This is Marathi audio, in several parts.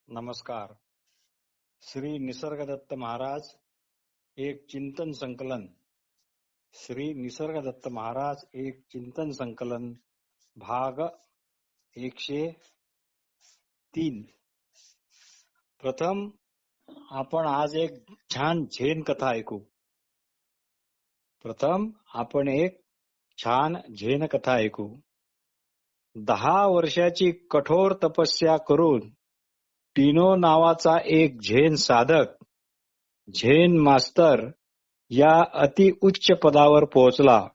नमस्कार. श्री निसर्गदत्त महाराज एक चिंतन संकलन. श्री निसर्गदत्त महाराज एक चिंतन संकलन भाग 103. प्रथम आपण आज एक छान झेन कथा ऐकू. 10 वर्षाची कठोर तपस्या करून टिनो नावाचा एक झेन साधक, झेन मास्तर या अति उच्च पदावर पोहोचला.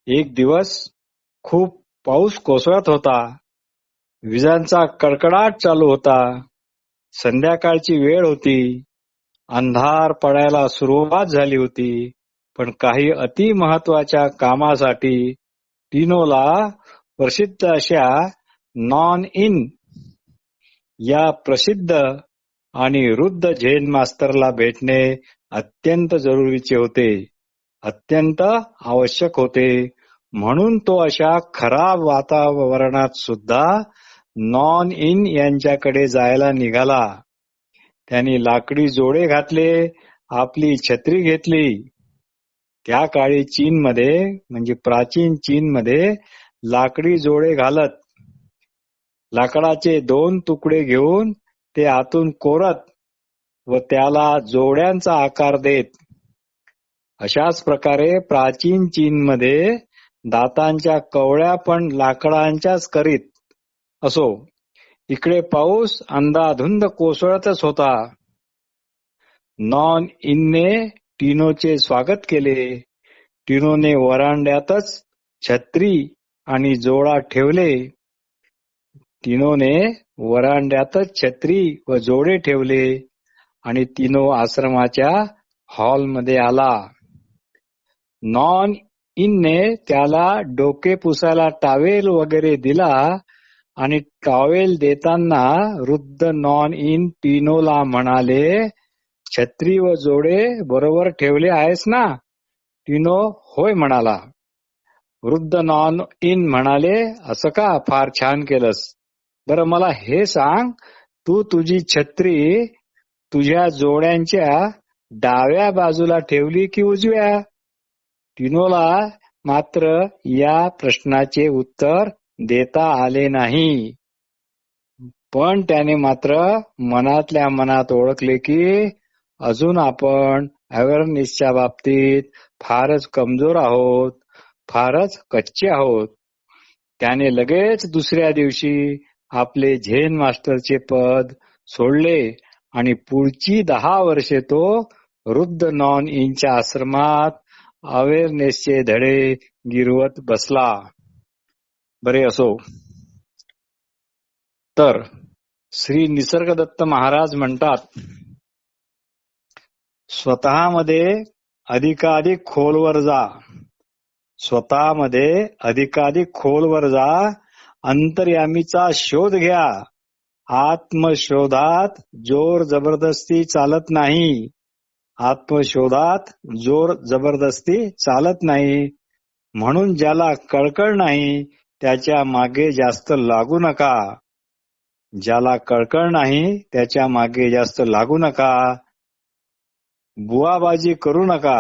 एक दिवस खूप पाऊस कोसळत होता. विजांचा कडकडाट चालू होता. संध्याकाळची वेळ होती. अंधार पडायला सुरुवात झाली होती. पण काही अति महत्वाच्या कामासाठी टिनोला प्रसिद्ध अशा नॉन इन या प्रसिद्ध आणि वृद्ध झेन मास्तरला भेटणे अत्यंत जरुरीचे होते, अत्यंत आवश्यक होते. म्हणून तो अशा खराब वातावरणात सुद्धा नॉन इन यांच्याकडे जायला निघाला. त्यांनी लाकडी जोडे घातले, आपली छत्री घेतली. त्या काळी चीनमध्ये म्हणजे प्राचीन चीनमध्ये लाकडी जोडे घालत, लाकडाचे 2 तुकडे घेऊन ते आतून कोरत व त्याला जोड्यांचा आकार देत. अशाच प्रकारे प्राचीन चीनमध्ये दातांच्या कवळ्या पण लाकडांच्याच करीत असो. इकडे पाऊस अंधाधुंद कोसळतच होता. नॉन इनने टिनोचे स्वागत केले. टिनोने वरांड्यातच छत्री आणि जोडा ठेवले. टिनोने वरांड्यातच छत्री व जोडे ठेवले आणि टिनो आश्रमाच्या हॉलमध्ये आला. नॉन इनने त्याला डोके पुसायला टॉवेल वगैरे दिला आणि टॉवेल देताना वृद्ध नॉन इन टिनोला म्हणाले, छत्री व जोडे बरोबर ठेवले आहेस ना? टिनो होय म्हणाला. वृद्ध नॉन इन म्हणाले, असं का? फार छान केलंस. बरं मला हे सांग, तू तुझी छत्री तुझ्या जोड्यांच्या डाव्या बाजूला ठेवली की उजव्या? टिनोला मात्र या प्रश्नाचे उत्तर देता आले नाही. पण त्याने मात्र मनातल्या मनात ओळखले की अजून आपण अवेअरनेसच्या बाबतीत फारच कमजोर आहोत, फारच कच्चे आहोत. त्याने लगेच दुसऱ्या दिवशी आपले झेन मास्टरचे पद सोडले आणि पुढची 10 वर्षे तो वृद्ध नॉन इनच्या आश्रमात अवेअरनेसचे धडे गिरवत बसला. बरे असो. तर श्री निसर्गदत्त महाराज म्हणतात, स्वतःमध्ये अधिकाधिक खोलवर जा. स्वतःमध्ये अधिकाधिक खोलवर जा. अंतर्यामीचा शोध घ्या. आत्मशोधात जोर जबरदस्ती चालत नाही. आत्मशोधात जोर जबरदस्ती चालत नाही. म्हणून ज्याला कळकळ नाही त्याच्या मागे जास्त लागू नका. ज्याला कळकळ नाही त्याच्या मागे जास्त लागू नका. बुवाबाजी करू नका.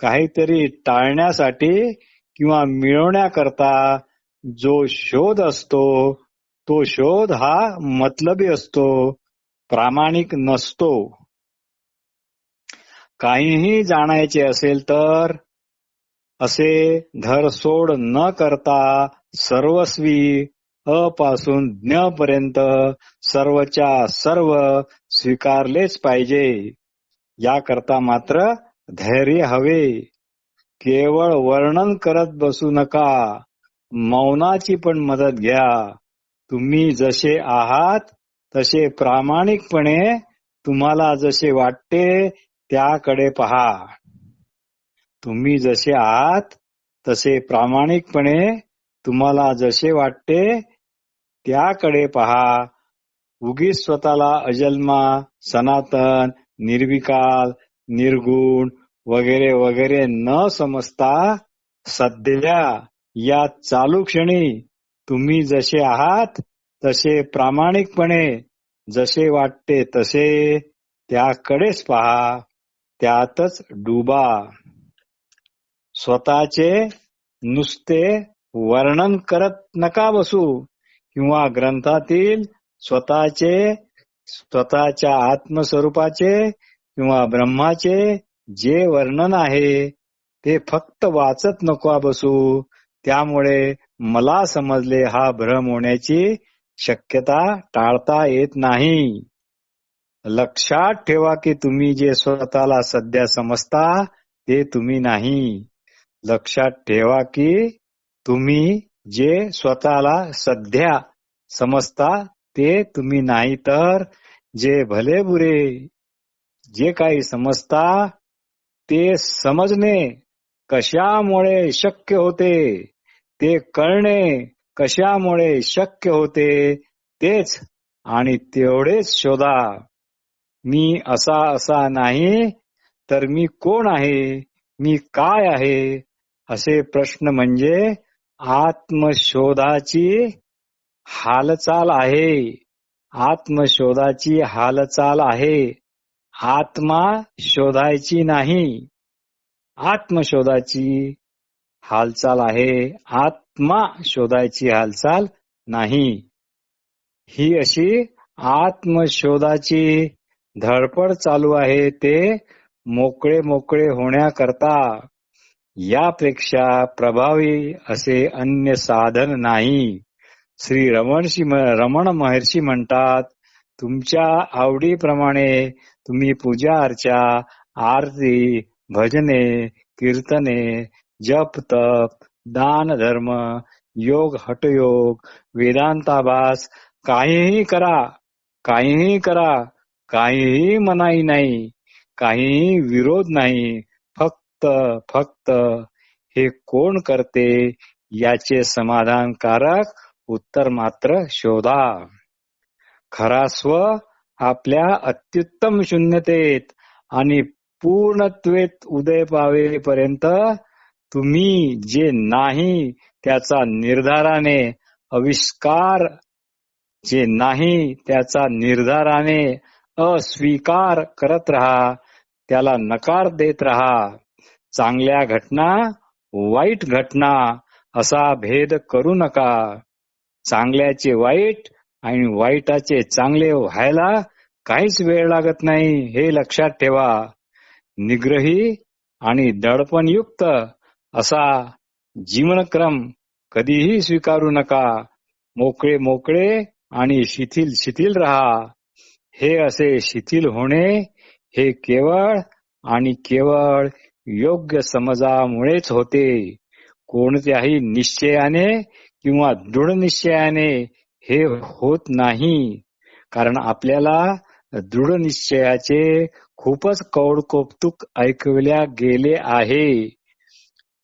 काहीतरी टाळण्यासाठी किंवा मिळवण्याकरता जो शोध असतो तो शोध हा मतलबी असतो, प्रामाणिक नसतो. काहीही जाणायचे असेल तर असे धरसोड न करता सर्वस्वी अ पासून ज्ञ पर्यंत सर्वच्या सर्व स्वीकारलेच पाहिजे. याकरता मात्र धैर्य हवे. केवळ वर्णन करत बसू नका. मौनाची पण मदत घ्या. तुम्ही जसे आहात तसे प्रामाणिकपणे तुम्हाला जसे वाटते त्याकडे पहा. तुम्ही जसे आहात तसे प्रामाणिकपणे तुम्हाला जसे वाटते त्याकडे पहा. उगीच स्वतःला अजन्मा, सनातन, निर्विकार, निर्गुण वगैरे वगैरे न समजता सध्या या चालू क्षणी तुम्ही जसे आहात तसे प्रामाणिकपणे जसे वाटते तसे त्याकडेच पहा, त्यातच डुबा. स्वतःचे नुसते वर्णन करत नका बसू किंवा ग्रंथातील स्वतःच्या आत्मस्वरूपाचे किंवा ब्रह्माचे जे वर्णन आहे ते फक्त वाचत नका बसू. त्यामुळे मला समजले हा भ्रम होण्याची शक्यता टाळता येत नाही. लक्षात ठेवा की तुम्ही जे स्वतःला सध्या समजता ते तुम्ही नाही. लक्षात ठेवा की तुम्ही जे स्वतःला सध्या समजता ते तुम्ही नाही, तर जे भले बुरे जे काही समजता ते समजणे कशामुळे शक्य होते, ते कळणे कशामुळे शक्य होते, तेच आणि तेवढेच शोधा. मी असा नाही तर मी कोण आहे, मी काय आहे, असे प्रश्न म्हणजे आत्मशोधाची हालचाल आहे. आत्मशोधाची हालचाल आहे, आत्मा शोधायची नाही. आत्मशोधाची हालचाल आहे, आत्मा शोधायची हालचाल नाही. ही अशी आत्मशोधाची धडपड चालू आहे, ते मोकळे मोकळे होण्याकरता. यापेक्षा प्रभावी असे अन्य साधन नाही. श्री रमण महर्षी म्हणतात, तुमच्या आवडीप्रमाणे तुम्ही पूजा अर्चा, आरती, भजने, कीर्तने, जप तप, दान धर्म, योग हठयोग, वेदांताभास काहीही करा, काहीही करा, काहीही मनाई नाही, काहीही विरोध नाही. फक्त हे कोण करते याचे समाधानकारक उत्तर मात्र शोधा. खरा स्व आपल्या अत्युत्तम शून्यतेत आणि पूर्णत्वेत उदय पावेपर्यंत तुम्ही जे नाही त्याचा निर्धाराने आविष्कार, जे नाही त्याचा निर्धाराने अस्वीकार करत राहा, त्याला नकार देत राहा. चांगल्या घटना वाईट घटना असा भेद करू नका. चांगल्याचे वाईट आणि वाईटाचे चांगले व्हायला काहीच वेळ लागत नाही, हे लक्षात ठेवा. निग्रही आणि दडपणयुक्त असा जीवनक्रम कधीही स्वीकारू नका. मोकळे मोकळे आणि शिथिल राहा. हे असे शिथिल होणे हे केवळ आणि केवळ योग्य समजामुळेच होते. कोणत्याही निश्चयाने किंवा दृढ निश्चयाने हे होत नाही. कारण आपल्याला दृढ निश्चयाचे खूपच कौतुक ऐकवल्या गेले आहे.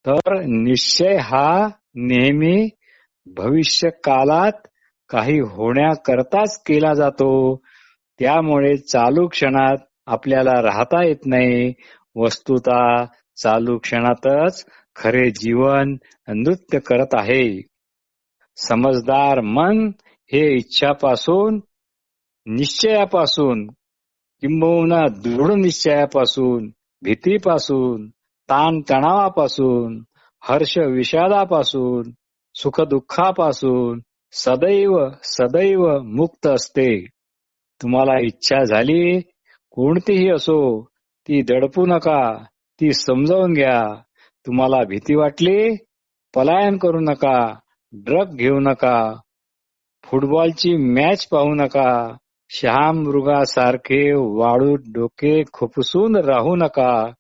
तर निश्चय हा नेहमी भविष्य काळात काही होण्याकरताच केला जातो. त्यामुळे चालू क्षणात आपल्याला राहता येत नाही. वस्तुतः चालू क्षणातच खरे जीवन नृत्य करत आहे. समजदार मन हे इच्छापासून, निश्चयापासून, किंबहुना दृढ निश्चयापासून, भीतीपासून, ताणतणावापासून, हर्ष विषादापासून, सुखदुःखापासून सदैव मुक्त असते. तुम्हाला इच्छा झाली कोणतीही असो, ती दडपू नका, ती समजावून घ्या. तुम्हाला भीती वाटली, पलायन करू नका, ड्रग घेऊ नका, फुटबॉलची मॅच पाहू नका, शहामृगासारखे वाळूत डोके खुपसून राहू नका.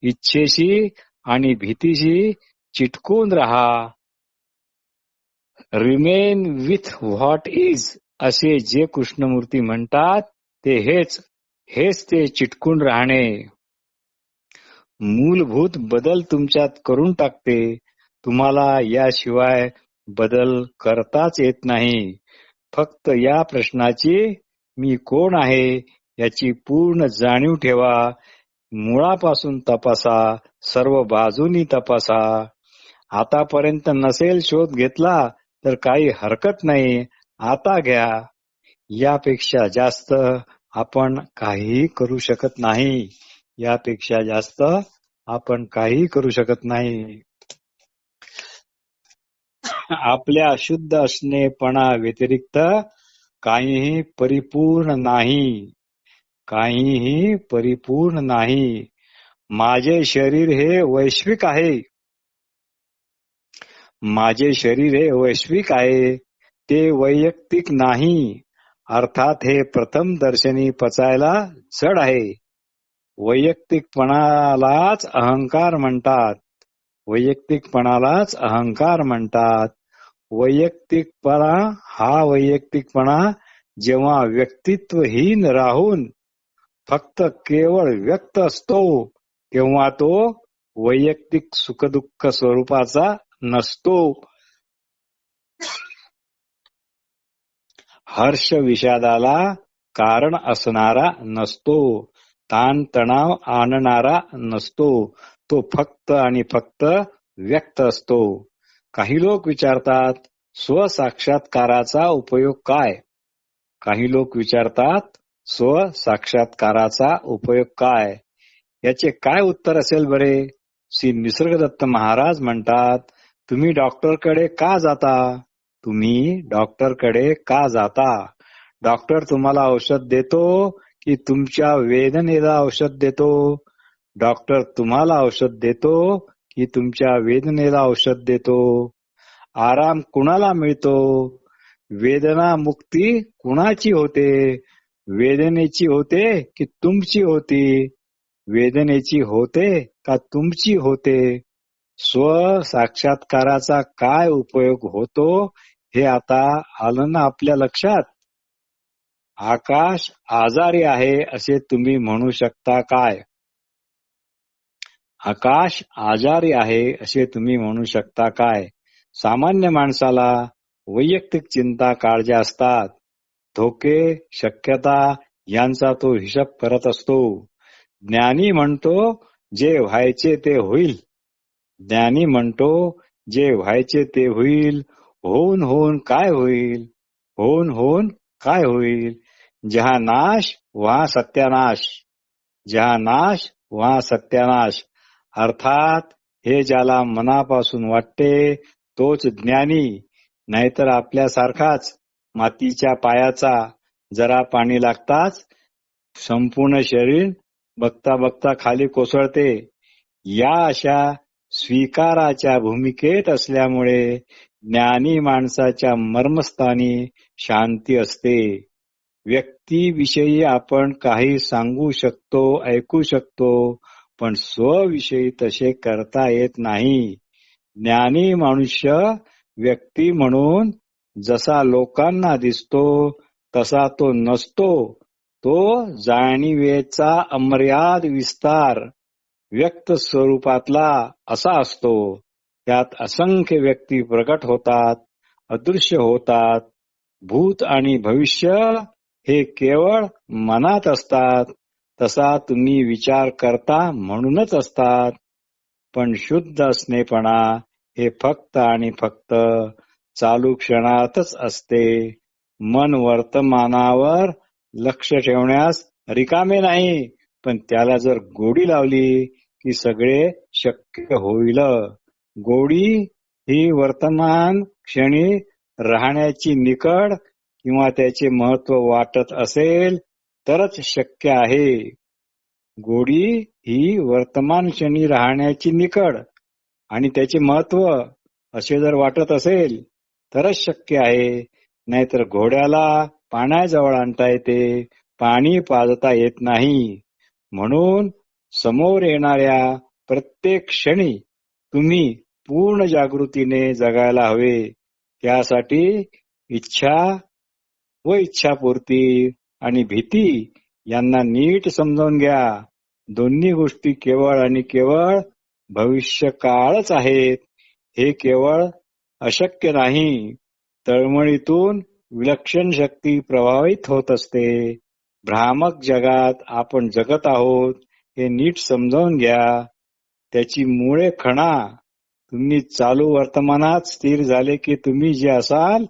इच्छेशी आणि भीतीशी चिटकून राहा. रिमेन विथ व्हॉट इज असे जे कृष्णमूर्ती म्हणतात ते हेच ते चिटकून राहणे. मूलभूत बदल तुमच्यात करून टाकते. तुम्हाला याशिवाय बदल करताच येत नाही. फक्त या प्रश्नाची मी कोण आहे याची पूर्ण जाणीव ठेवा. मुळापासून तपासा, सर्व बाजूनी तपासा. आतापर्यंत नसेल शोध घेतला तर काही हरकत नाही. आता घ्या. यापेक्षा जास्त आपण काहीही करू शकत नाही. यापेक्षा जास्त आपण काहीही करू शकत नाही. आपल्या शुद्ध असणेपणा व्यतिरिक्त काहीही परिपूर्ण नाही. काहीही परिपूर्ण नाही. माझे शरीर हे वैश्विक आहे. माझे शरीर हे वैश्विक आहे. ते वैयक्तिक नाही. अर्थात हे प्रथम दर्शनी पचायला जड आहे. वैयक्तिकपणालाच अहंकार म्हणतात. वैयक्तिकपणालाच अहंकार म्हणतात. वैयक्तिकपणा जेव्हा व्यक्तित्वहीन राहून फक्त केवळ व्यक्त असतो तेव्हा तो वैयक्तिक सुखदुःख स्वरूपाचा नसतो. हर्ष विषादाला कारण असणारा नसतो. ताणतणाव आणणारा नसतो. तो फक्त आणि फक्त व्यक्त असतो. काही लोक विचारतात, स्वसाक्षात्काराचा उपयोग काय? काही लोक विचारतात, स्वसाक्षात्काराचा उपयोग काय? याचे काय उत्तर असेल बरे? श्री निसर्गदत्त महाराज म्हणतात, तुम्ही डॉक्टरकडे का जाता? तुम्ही डॉक्टरकडे का जाता? डॉक्टर तुम्हाला औषध देतो की तुमच्या वेदनेला औषध देतो? डॉक्टर तुम्हाला औषध देतो की तुमच्या वेदनेला औषध देतो? आराम कुणाला मिळतो? वेदना मुक्ती कुणाची होते? वेदनेची होते की तुमची होती? वेदनेची होते का तुमची होते? स्वसाक्षात्काराचा काय उपयोग होतो हे आता आलं ना आपल्या लक्षात? आकाश आजारी आहे असे तुम्ही म्हणू शकता काय? आकाश आजारी आहे असे तुम्ही म्हणू शकता काय? सामान्य माणसाला वैयक्तिक चिंता काळज्या असतात. धोके, शक्यता यांचा तो हिशोब करत असतो. ज्ञानी म्हणतो जे व्हायचे ते होईल. ज्ञानी म्हणतो जे व्हायचे ते होईल. होऊन होऊन काय होईल? होऊन होऊन काय होईल? जहा नाश वहा सत्यानाश. जहा नाश वहा सत्यानाश. अर्थात हे ज्याला मनापासून वाटते तोच ज्ञानी. नाहीतर आपल्यासारखाच मातीच्या पायाचा जरा पाणी लागताच संपूर्ण शरीर बघता बघता खाली कोसळते. या अशा स्वीकाराच्या भूमिकेत असल्यामुळे ज्ञानी माणसाच्या मर्मस्थानी शांती असते. व्यक्तीविषयी आपण काही सांगू शकतो, ऐकू शकतो, पण स्वविषयी तसे करता येत नाही. ज्ञानी मनुष्य व्यक्ती म्हणून जसा लोकांना दिसतो तसा तो नसतो. तो जाणीवेचा अमर्याद विस्तार व्यक्त स्वरूपातला असा असतो. त्यात असंख्य व्यक्ती प्रकट होतात, अदृश्य होतात. भूत आणि भविष्य हे केवळ मनात असतात. तसा तुम्ही विचार करता म्हणूनच असतात. पण शुद्ध असणेपणा हे फक्त आणि फक्त चालू क्षणातच असते. मन वर्तमानावर लक्ष ठेवण्यास रिकामे नाही, पण त्याला जर गोडी लावली की सगळे शक्य होईल. गोडी ही वर्तमान क्षणी राहण्याची निकड किंवा त्याचे महत्व वाटत असेल तरच शक्य आहे. गोडी ही वर्तमान क्षणी राहण्याची निकड आणि त्याचे महत्व असे जर वाटत असेल तरच शक्य आहे. नाहीतर घोड्याला पाण्याजवळ आणता येते, पाणी पाजता येत नाही. म्हणून समोर येणाऱ्या प्रत्येक क्षणी तुम्ही पूर्ण जागृतीने जगायला हवे. त्यासाठी इच्छा व इच्छापूर्ती आणि भीती यांना नीट समजावून घ्या. दोन्ही गोष्टी केवळ आणि केवळ भविष्यकाळच आहेत. हे केवळ अशक्य नाही. तळमळीतून विलक्षण शक्ती प्रभावित होत असते. भ्रामक जगात आपण जगत आहोत हे नीट समजावून घ्या. त्याची मुळे खणा. तुम्ही चालू वर्तमानात स्थिर झाले की तुम्ही जे असाल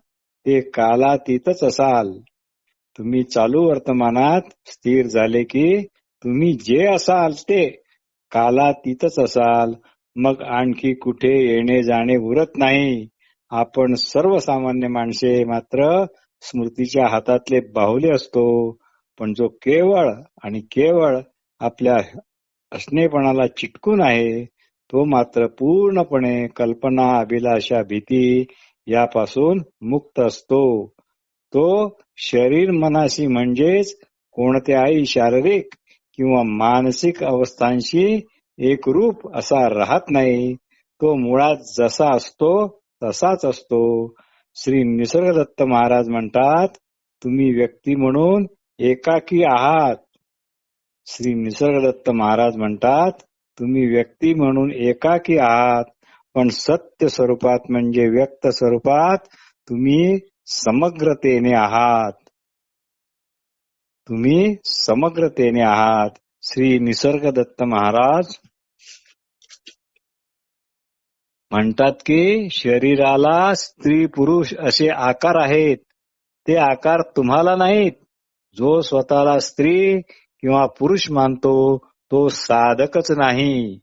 ते कालातीतच असाल. तुम्ही चालू वर्तमानात स्थिर झाले की तुम्ही जे असाल ते कालातीतच असाल. मग आणखी कुठे येणे जाणे उरत नाही. आपण सर्वसामान्य माणसे मात्र स्मृतीच्या हातातले बाहुले असतो. पण जो केवळ आणि केवळ आपल्या असणेपणाला चिटकून आहे तो मात्र पूर्णपणे कल्पना, अभिलाषा, भीती यापासून मुक्त असतो. तो शरीर मनाशी म्हणजेच कोणत्याही शारीरिक किंवा मानसिक अवस्थांशी एकरूप असा राहत नाही. तो मुळात जसा असतो तसाच असतो. श्री निसर्गदत्त महाराज म्हणतात, तुम्ही व्यक्ती म्हणून एकाकी आहात. श्री निसर्गदत्त महाराज म्हणतात, तुम्ही व्यक्ती म्हणून एकाकी आहात, पण सत्य स्वरूपात म्हणजे व्यक्त स्वरूपात तुम्ही समग्रतेने आहात. तुम्ही समग्रतेने आहात. श्री निसर्गदत्त महाराज म्हणतात की शरीराला स्त्री पुरुष असे आकार आहेत. ते आकार तुम्हाला नाहीत. जो स्वतःला स्त्री किंवा पुरुष मानतो तो साधकच नाही.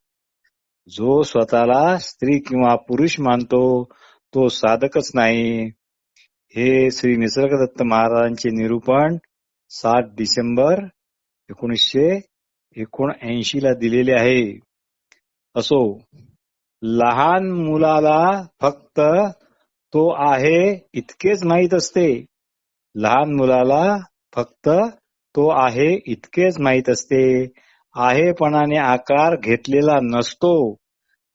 जो स्वतःला स्त्री किंवा पुरुष मानतो तो साधकच नाही. हे श्री निसर्गदत्त महाराजांचे निरूपण 7 डिसेंबर 1979 ला दिलेले आहे. असो, लहान मुलाला फक्त तो आहे इतकेच माहीत असते. लहान मुलाला फक्त तो आहे इतकेच माहीत असते. आहेपणाने आकार घेतलेला नसतो.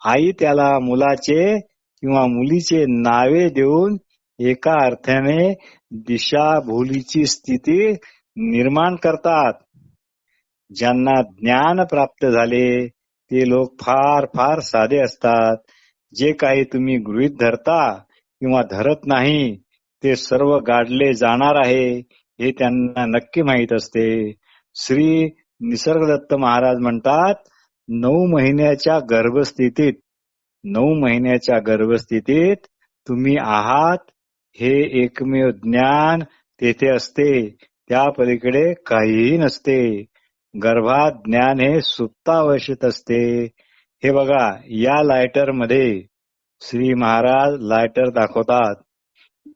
आई त्याला मुलाचे किंवा मुलीचे नावे देऊन एका अर्थाने दिशाभुलीची स्थिती निर्माण करतात. ज्यांना ज्ञान प्राप्त झाले ते लोक फार फार साधे असतात. जे काही तुम्ही गृहीत धरता किंवा धरत नाही ते सर्व गाडले जाणार आहे हे त्यांना नक्की माहीत असते. श्री निसर्गदत्त महाराज म्हणतात, 9 महिन्याच्या गर्भस्थितीत तुम्ही आहात हे एकमेव ज्ञान तेथे असते. त्या पलीकडे काहीही नसते. गर्भात ज्ञान हे सुप्तावस्थेत असते. हे बघा, या लायटर मध्ये श्री महाराज लायटर दाखवतात.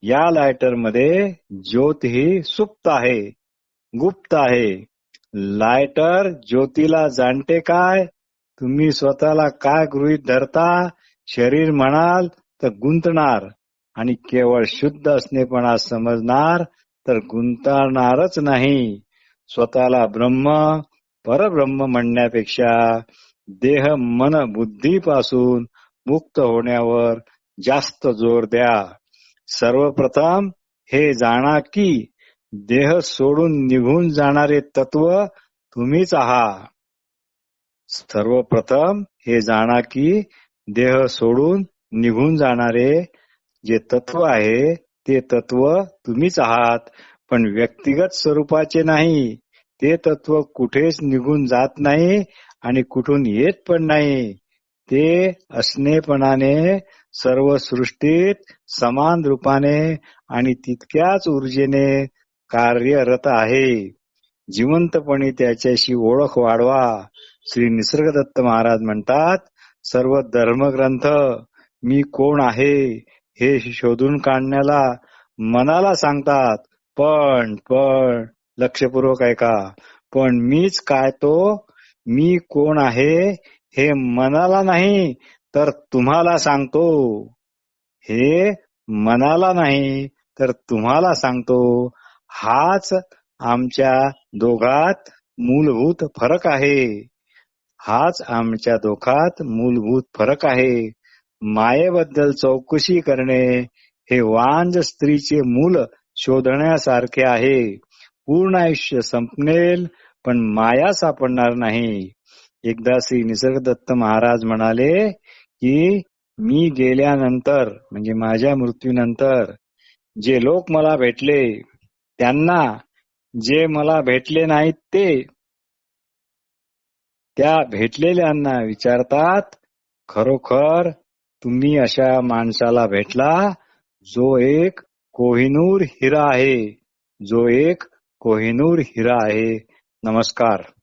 या लायटर मध्ये ज्योत ही सुप्त आहे, गुप्त आहे. लायटर ज्योतीला जाणते काय? तुम्ही स्वतःला काय गृहीत धरता? शरीर म्हणाल तर गुंतणार आणि केवळ शुद्ध असणेपणा समजणार तर गुंतणारच नाही. स्वतःला ब्रह्म, परब्रह्म म्हणण्यापेक्षा देह मन बुद्धीपासून मुक्त होण्यावर जास्त जोर द्या. सर्वप्रथम हे जाणा की देह सोडून निघून जाणारे तत्व तुम्हीच आहात. सर्वप्रथम हे जाणा की देह सोडून निघून जाणारे जे तत्व आहे ते तत्व तुम्हीच आहात, पण व्यक्तिगत स्वरूपाचे नाही. ते तत्व कुठेच निघून जात नाही आणि कुठून येत पण नाही. ते असणेपणाने सर्व सृष्टीत समान रूपाने आणि तितक्याच ऊर्जेने कार्यरत आहे. जिवंतपणे त्याच्याशी ओळख वाढवा. श्री निसर्गदत्त महाराज म्हणतात, सर्व धर्मग्रंथ मी कोण आहे हे शोधून काढण्याला मनाला सांगतात, पण लक्षपूर्वक ऐका, पण मीच काय तो मी कोण आहे हे मनाला नाही तर तुम्हाला सांगतो. हे मनाला नाही तर तुम्हाला सांगतो. हाच आमच्या दोघात मूलभूत फरक आहे. हाच आमच्या दोघात मूलभूत फरक आहे. मायेबद्दल चौकशी करणे हे वांज स्त्रीचे मूल शोधण्यासारखे आहे. पूर्ण आयुष्य संपनेल पण माया सापडणार नाही. एकदा श्री निसर्गदत्त महाराज म्हणाले की मी गेल्यानंतर म्हणजे माझ्या मृत्यूनंतर जे लोक मला भेटले त्यांना जे मला भेटले नाहीत ते त्या भेटलेल्यांना विचारतात, खरोखर तुम्ही अशा माणसाला भेटला जो एक कोहिनूर हिरा आहे, जो एक कोहिनूर हिरा आहे. नमस्कार.